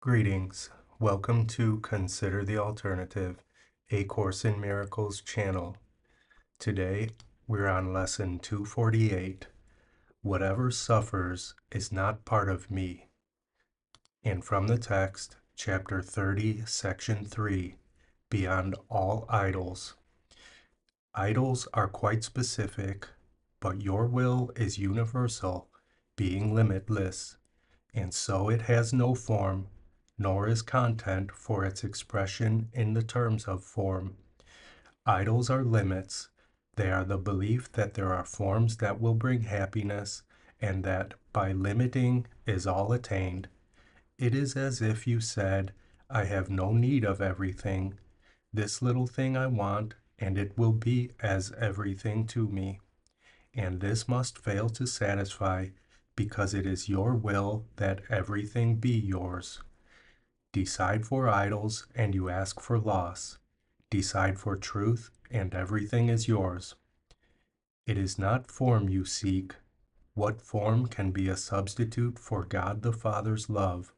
Greetings. Welcome to Consider the Alternative, A Course in Miracles channel. Today, we're on lesson 248. Whatever suffers is not part of me. And from the text, chapter 30, section 3, Beyond All Idols. Idols are quite specific, but your will is universal, being limitless, and so it has no form, nor is content for its expression in the terms of form. Idols are limits. They are the belief that there are forms that will bring happiness, and that by limiting is all attained. It is as if you said, I have no need of everything. This little thing I want, and it will be as everything to me. And this must fail to satisfy, because it is your will that everything be yours. Decide for idols, and you ask for loss. Decide for truth, and everything is yours. It is not form you seek. What form can be a substitute for God the Father's love?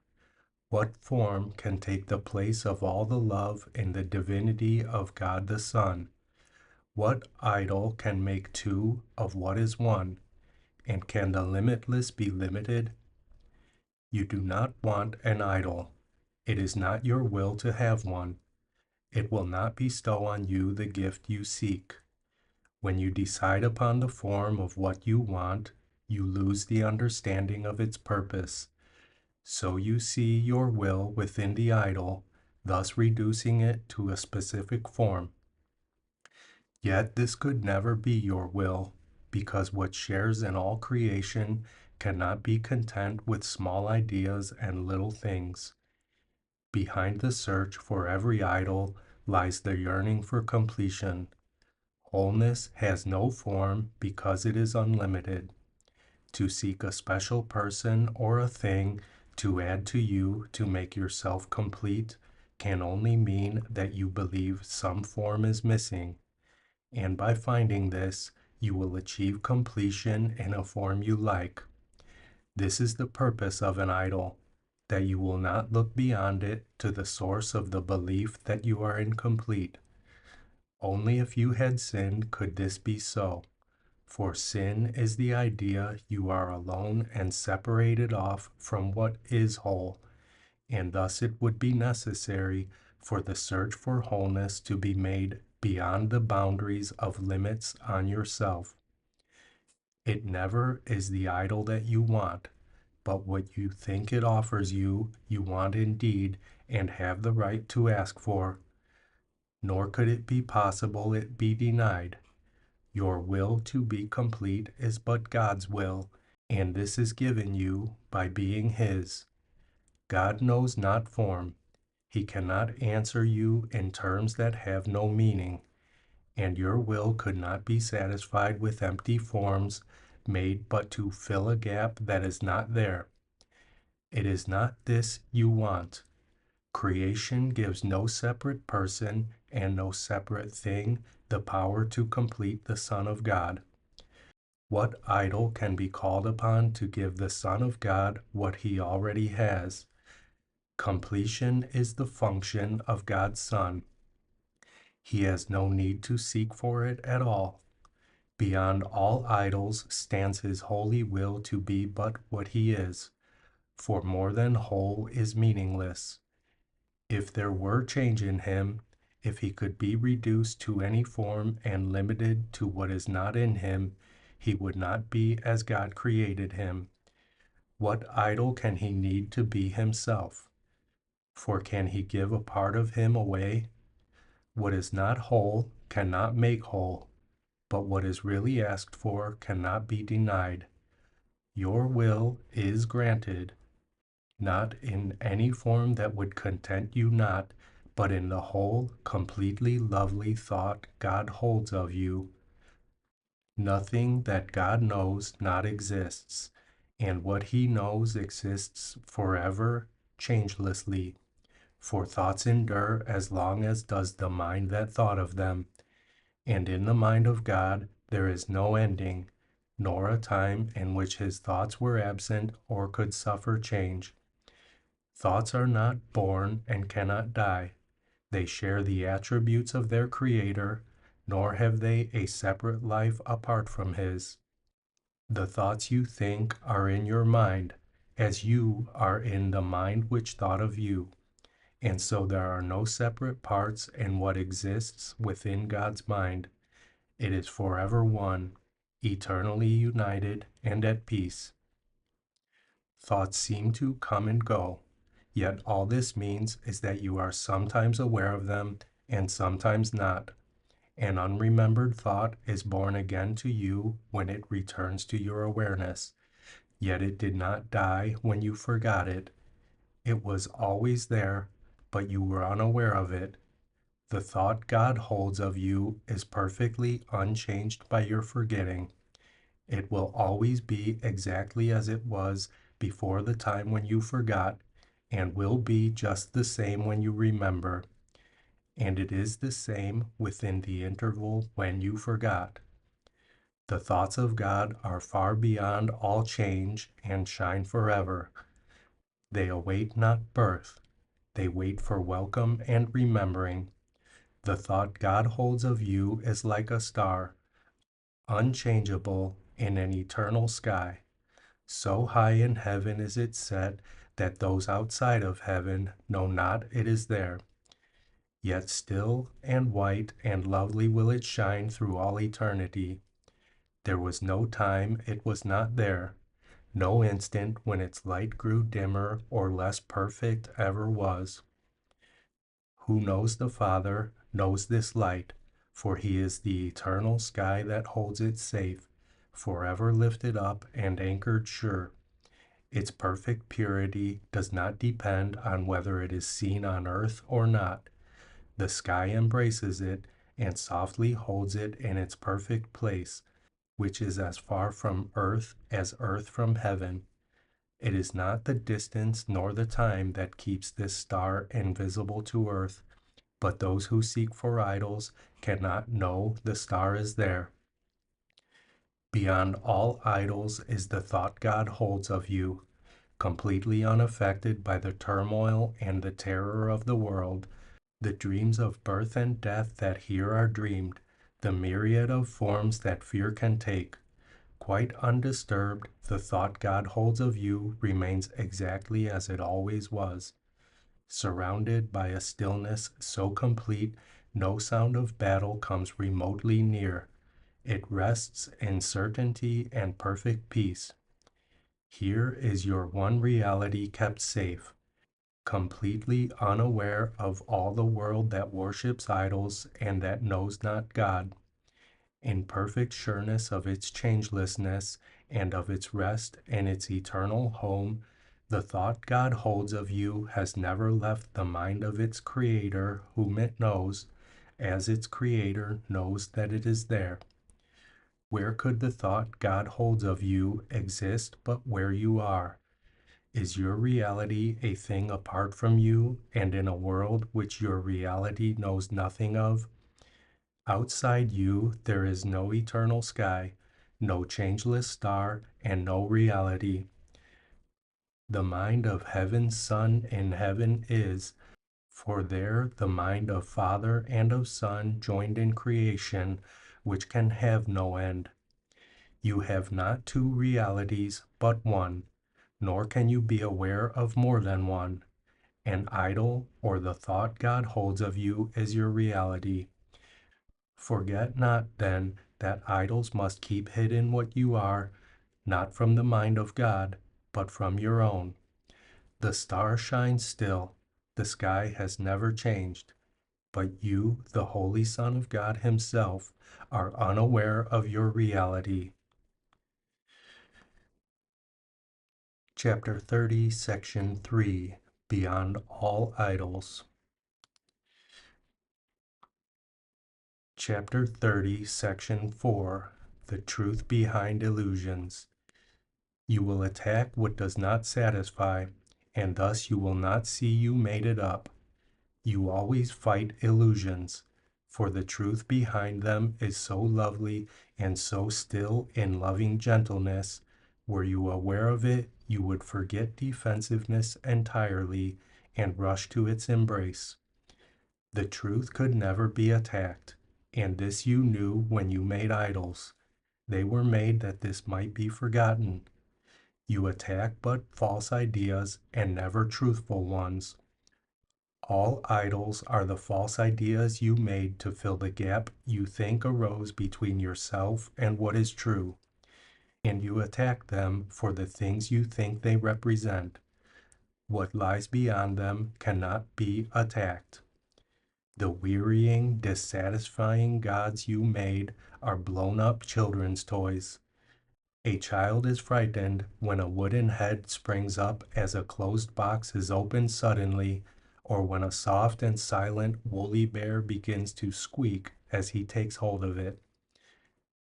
What form can take the place of all the love in the divinity of God the Son? What idol can make two of what is one? And can the limitless be limited? You do not want an idol. It is not your will to have one. It will not bestow on you the gift you seek. When you decide upon the form of what you want, you lose the understanding of its purpose. So you see your will within the idol, thus reducing it to a specific form. Yet this could never be your will, because what shares in all creation cannot be content with small ideas and little things. Behind the search for every idol lies the yearning for completion. Wholeness has no form because it is unlimited. To seek a special person or a thing to add to you to make yourself complete can only mean that you believe some form is missing. And by finding this, you will achieve completion in a form you like. This is the purpose of an idol, that you will not look beyond it to the source of the belief that you are incomplete. Only if you had sinned could this be so, for sin is the idea you are alone and separated off from what is whole, and thus it would be necessary for the search for wholeness to be made beyond the boundaries of limits on yourself. It never is the idol that you want, but what you think it offers you, you want indeed, and have the right to ask for. Nor could it be possible it be denied. Your will to be complete is but God's will, and this is given you by being His. God knows not form. He cannot answer you in terms that have no meaning, and your will could not be satisfied with empty forms made but to fill a gap that is not there. It is not this you want. Creation gives no separate person and no separate thing the power to complete the Son of God. What idol can be called upon to give the Son of God what he already has? Completion is the function of God's Son. He has no need to seek for it at all. Beyond all idols stands his holy will to be but what he is, for more than whole is meaningless. If there were change in him, if he could be reduced to any form and limited to what is not in him, he would not be as God created him. What idol can he need to be himself? For can he give a part of him away? What is not whole cannot make whole, but what is really asked for cannot be denied. Your will is granted, not in any form that would content you not, but in the whole, completely lovely thought God holds of you. Nothing that God knows not exists, and what he knows exists forever, changelessly. For thoughts endure as long as does the mind that thought of them, and in the mind of God there is no ending, nor a time in which his thoughts were absent or could suffer change. Thoughts are not born and cannot die. They share the attributes of their creator, nor have they a separate life apart from his. The thoughts you think are in your mind, as you are in the mind which thought of you. And so there are no separate parts in what exists within God's mind. It is forever one, eternally united and at peace. Thoughts seem to come and go, yet all this means is that you are sometimes aware of them and sometimes not. An unremembered thought is born again to you when it returns to your awareness, yet it did not die when you forgot it. It was always there, but you were unaware of it. The thought God holds of you is perfectly unchanged by your forgetting. It will always be exactly as it was before the time when you forgot, and will be just the same when you remember. And it is the same within the interval when you forgot. The thoughts of God are far beyond all change and shine forever. They await not birth, they wait for welcome and remembering. The thought God holds of you is like a star, unchangeable in an eternal sky. So high in heaven is it set that those outside of heaven know not it is there. Yet still and white and lovely will it shine through all eternity. There was no time it was not there, no instant when its light grew dimmer or less perfect ever was. Who knows the Father knows this light, for he is the eternal sky that holds it safe, forever lifted up and anchored sure. Its perfect purity does not depend on whether it is seen on earth or not. The sky embraces it and softly holds it in its perfect place, which is as far from earth as earth from heaven. It is not the distance nor the time that keeps this star invisible to earth, but those who seek for idols cannot know the star is there. Beyond all idols is the thought God holds of you, completely unaffected by the turmoil and the terror of the world, the dreams of birth and death that here are dreamed, the myriad of forms that fear can take. Quite undisturbed, the thought God holds of you remains exactly as it always was, surrounded by a stillness so complete no sound of battle comes remotely near. It rests in certainty and perfect peace. Here is your one reality kept safe, completely unaware of all the world that worships idols and that knows not God. In perfect sureness of its changelessness and of its rest and its eternal home, the thought God holds of you has never left the mind of its Creator, whom it knows, as its Creator knows that it is there. Where could the thought God holds of you exist but where you are? Is your reality a thing apart from you and in a world which your reality knows nothing of? Outside you there is no eternal sky, no changeless star, and no reality. The mind of heaven's Son in heaven is, for there the mind of Father and of Son joined in creation, which can have no end. You have not two realities, but one, nor can you be aware of more than one. An idol, or the thought God holds of you, is your reality. Forget not, then, that idols must keep hidden what you are, not from the mind of God, but from your own. The star shines still, the sky has never changed, but you, the Holy Son of God Himself, are unaware of your reality. Chapter 30, Section 3, Beyond All Idols. Chapter 30, Section 4, The Truth Behind Illusions. You will attack what does not satisfy, and thus you will not see you made it up. You always fight illusions, for the truth behind them is so lovely and so still in loving gentleness, Were you aware of it, you would forget defensiveness entirely and rush to its embrace. The truth could never be attacked, and this you knew when you made idols. They were made that this might be forgotten. You attack but false ideas and never truthful ones. All idols are the false ideas you made to fill the gap you think arose between yourself and what is true, and you attack them for the things you think they represent. What lies beyond them cannot be attacked. The wearying, dissatisfying gods you made are blown up children's toys. A child is frightened when a wooden head springs up as a closed box is opened suddenly, or when a soft and silent woolly bear begins to squeak as he takes hold of it.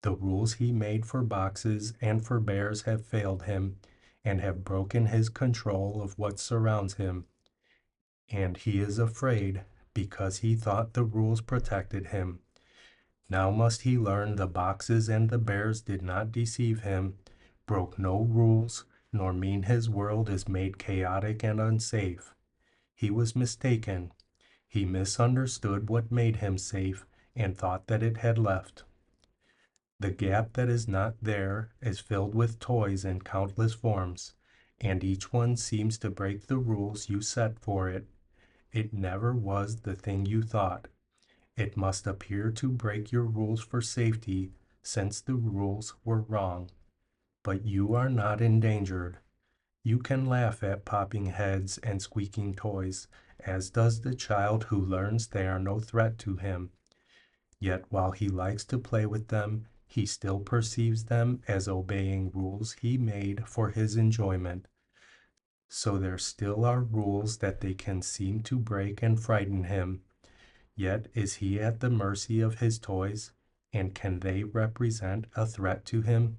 The rules he made for boxes and for bears have failed him and have broken his control of what surrounds him. And he is afraid because he thought the rules protected him. Now must he learn the boxes and the bears did not deceive him, broke no rules, nor mean his world is made chaotic and unsafe. He was mistaken. He misunderstood what made him safe and thought that it had left. The gap that is not there is filled with toys in countless forms, and each one seems to break the rules you set for it. It never was the thing you thought. It must appear to break your rules for safety, since the rules were wrong. But you are not endangered. You can laugh at popping heads and squeaking toys, as does the child who learns they are no threat to him. Yet while he likes to play with them, he still perceives them as obeying rules he made for his enjoyment. So there still are rules that they can seem to break and frighten him. Yet is he at the mercy of his toys, and can they represent a threat to him?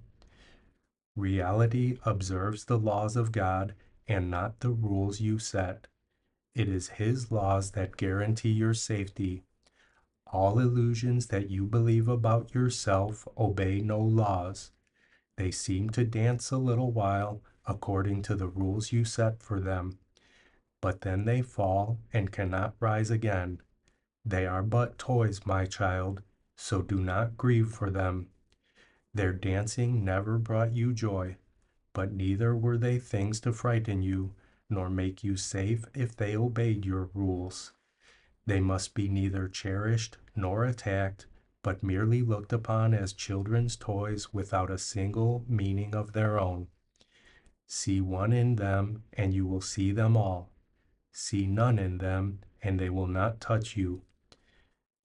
Reality observes the laws of God and not the rules you set. It is his laws that guarantee your safety. All illusions that you believe about yourself obey no laws. They seem to dance a little while according to the rules you set for them, but then they fall and cannot rise again. They are but toys, my child, so do not grieve for them. Their dancing never brought you joy, but neither were they things to frighten you, nor make you safe if they obeyed your rules. They must be neither cherished nor attacked, but merely looked upon as children's toys without a single meaning of their own. See one in them, and you will see them all. See none in them, and they will not touch you.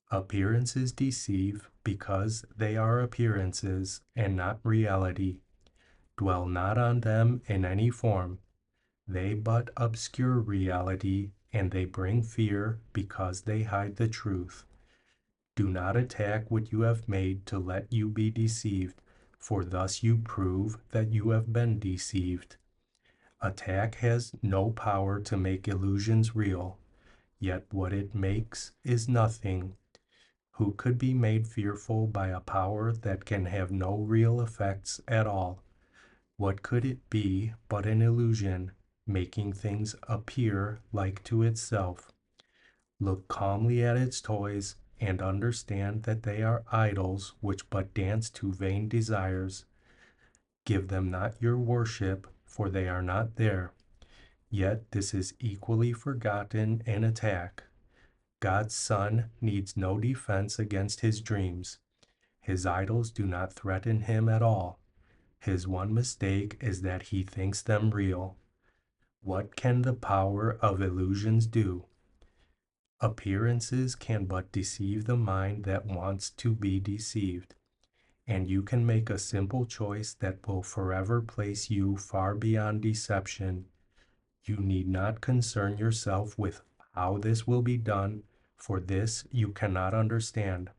Appearances deceive because they are appearances and not reality. Dwell not on them in any form. They but obscure reality, and they bring fear because they hide the truth. Do not attack what you have made to let you be deceived, for thus you prove that you have been deceived. Attack has no power to make illusions real, yet what it makes is nothing. Who could be made fearful by a power that can have no real effects at all? What could it be but an illusion, making things appear like to itself? Look calmly at its toys, and understand that they are idols which but dance to vain desires. Give them not your worship, for they are not there. Yet this is equally forgotten in attack. God's Son needs no defense against his dreams. His idols do not threaten him at all. His one mistake is that he thinks them real. What can the power of illusions do? Appearances can but deceive the mind that wants to be deceived, and you can make a simple choice that will forever place you far beyond deception. You need not concern yourself with how this will be done, for this you cannot understand.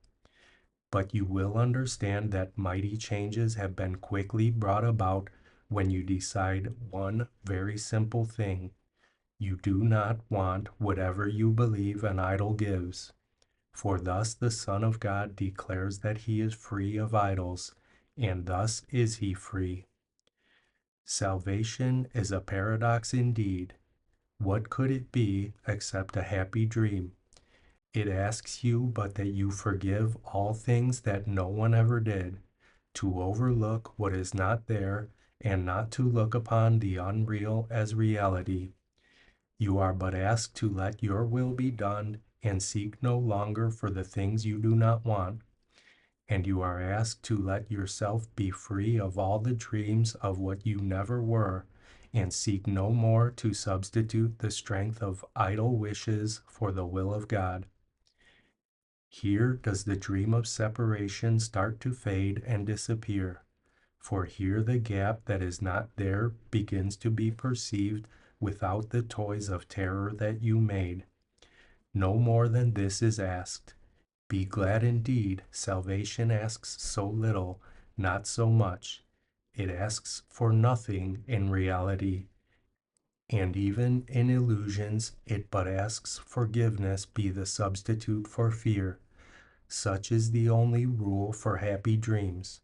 But you will understand that mighty changes have been quickly brought about when you decide one very simple thing. You do not want whatever you believe an idol gives. For thus the Son of God declares that he is free of idols, and thus is he free. Salvation is a paradox indeed. What could it be except a happy dream? It asks you but that you forgive all things that no one ever did, to overlook what is not there, and not to look upon the unreal as reality. You are but asked to let your will be done and seek no longer for the things you do not want, and you are asked to let yourself be free of all the dreams of what you never were, and seek no more to substitute the strength of idle wishes for the will of God. Here does the dream of separation start to fade and disappear, for here the gap that is not there begins to be perceived without the toys of terror that you made. No more than this is asked. Be glad indeed, salvation asks so little, not so much. It asks for nothing in reality, and even in illusions it but asks forgiveness be the substitute for fear. Such is the only rule for happy dreams.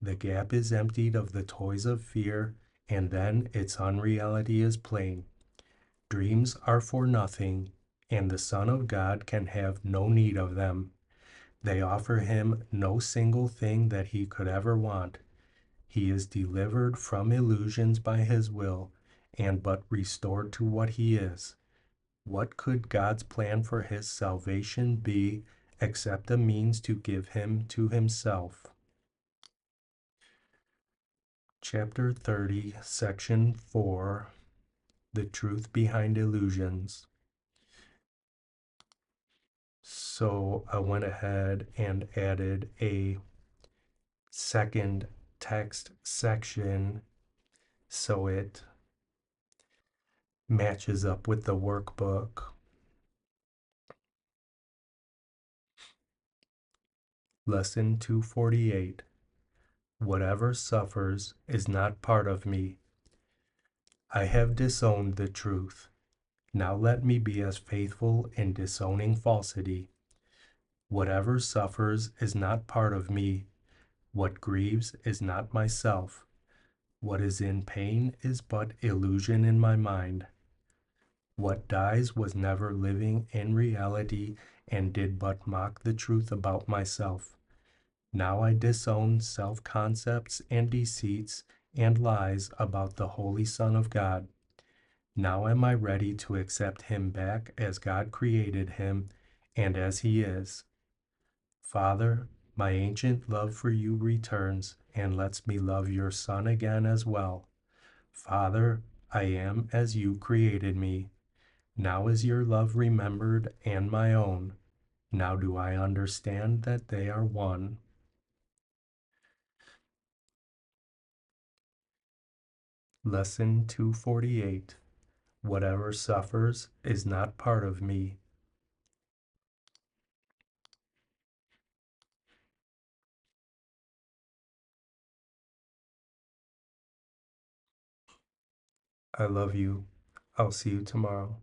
The gap is emptied of the toys of fear, and then its unreality is plain. Dreams are for nothing, and the Son of God can have no need of them. They offer him no single thing that he could ever want. He is delivered from illusions by his will, and but restored to what he is. What could God's plan for his salvation be except a means to give him to himself? Chapter 30, Section 4, The Truth Behind Illusions. So I went ahead and added a second text section so it matches up with the workbook. Lesson 248. Whatever suffers is not part of me. I have disowned the truth. Now let me be as faithful in disowning falsity. Whatever suffers is not part of me. What grieves is not myself. What is in pain is but illusion in my mind. What dies was never living in reality and did but mock the truth about myself. Now I disown self-concepts and deceits and lies about the Holy Son of God. Now am I ready to accept him back as God created him and as he is. Father, my ancient love for you returns and lets me love your Son again as well. Father, I am as you created me. Now is your love remembered and my own. Now do I understand that they are one. Lesson 248. Whatever suffers is not part of me. I love you. I'll see you tomorrow.